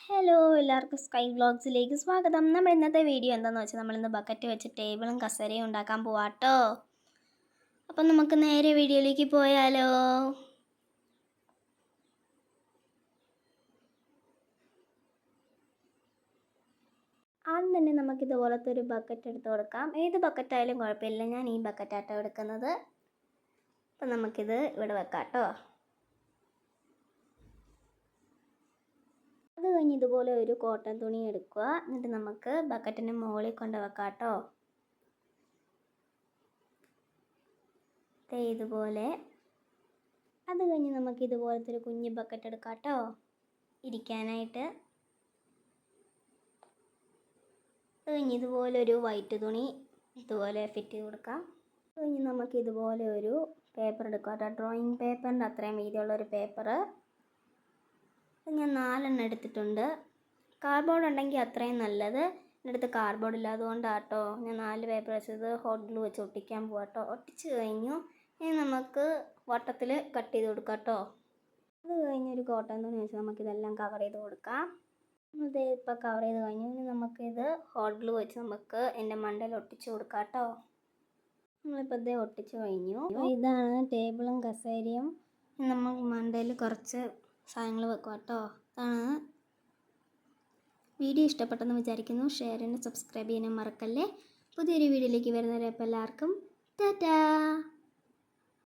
Hello എല്ലാവർക്കും sky വ്ളോഗ്സിലേക്ക് സ്വാഗതം. നമ്മൾ ഇന്നത്തെ വീഡിയോ എന്താണെന്ന് വെച്ചാൽ നമ്മളിന്ന് ബക്കറ്റ് വെച്ച് ടേബിളും കസേരയും ഉണ്ടാക്കാൻ പോവാട്ടോ. അപ്പം നമുക്ക് നേരെ വീഡിയോയിലേക്ക് പോയാലോ. ആദ്യം തന്നെ നമുക്കിതുപോലത്തെ ഒരു ബക്കറ്റ് എടുത്ത് കൊടുക്കാം. ഏത് ബക്കറ്റായാലും കുഴപ്പമില്ല, ഞാൻ ഈ ബക്കറ്റാട്ടോ എടുക്കുന്നത്. അപ്പം നമുക്കിത് ഇവിടെ വെക്കാം കേട്ടോ. അത് കഴിഞ്ഞ് ഇതുപോലെ ഒരു കോട്ടൺ തുണി എടുക്കുക. എന്നിട്ട് നമുക്ക് ബക്കറ്റിന് മുകളിൽ കൊണ്ട് വെക്കാം കേട്ടോ. ഇതുപോലെ. അത് കഴിഞ്ഞ് നമുക്ക് ഇതുപോലത്തെ ഒരു കുഞ്ഞ് ബക്കറ്റ് എടുക്കാം കേട്ടോ ഇരിക്കാനായിട്ട്. അത് കഴിഞ്ഞ് ഇതുപോലെ ഒരു വൈറ്റ് തുണി ഇതുപോലെ ഫിറ്റ് ചെയ്ത് കൊടുക്കാം. അത് കഴിഞ്ഞ് നമുക്ക് ഇതുപോലെ ഒരു പേപ്പർ എടുക്കാം കേട്ടോ. ഡ്രോയിങ് പേപ്പറിൻ്റെ അത്രയും വീതിയുള്ളൊരു പേപ്പർ. ഞാൻ 4 എണ്ണം എടുത്തിട്ടുണ്ട്. കാർഡ്ബോർഡ് ഉണ്ടെങ്കിൽ അത്രയും നല്ലത്. എൻ്റെ അടുത്ത് കാർഡ്ബോർഡ് ഇല്ല, അതുകൊണ്ടാട്ടോ ഞാൻ 4 പേപ്പർ വെച്ചത് ഹോട്ട് ഗ്ലൂ വെച്ച് ഒട്ടിക്കാൻ പോവാം കേട്ടോ. ഒട്ടിച്ച് കഴിഞ്ഞു. ഇനി നമുക്ക് വട്ടത്തിൽ കട്ട് ചെയ്ത് കൊടുക്കാം കേട്ടോ. അത് കഴിഞ്ഞൊരു കോട്ടൺ തുണി വെച്ച് നമുക്കിതെല്ലാം കവർ ചെയ്ത് കൊടുക്കാം. ഇത് ഇപ്പോൾ കവർ ചെയ്ത് കഴിഞ്ഞു. ഇനി നമുക്കിത് ഹോട്ട് ഗ്ലൂ വെച്ച് നമുക്ക് എൻ്റെ മണ്ടയിൽ ഒട്ടിച്ച് കൊടുക്കാം കേട്ടോ. നമ്മളിപ്പോൾ ഇത് ഒട്ടിച്ച് കഴിഞ്ഞു. ഇതാണ് ടേബിളും കസേരയും. നമ്മൾ മണ്ടയിൽ കുറച്ച് സാധനങ്ങൾ വെക്കുക കേട്ടോ. അതാണ്. വീഡിയോ ഇഷ്ടപ്പെട്ടെന്ന് വിചാരിക്കുന്നു. ഷെയർ ചെയ്യാനും സബ്സ്ക്രൈബ് ചെയ്യാനും മറക്കല്ലേ. പുതിയൊരു വീഡിയോയിലേക്ക് വരുന്നവരെ എല്ലാവർക്കും ടാറ്റാ.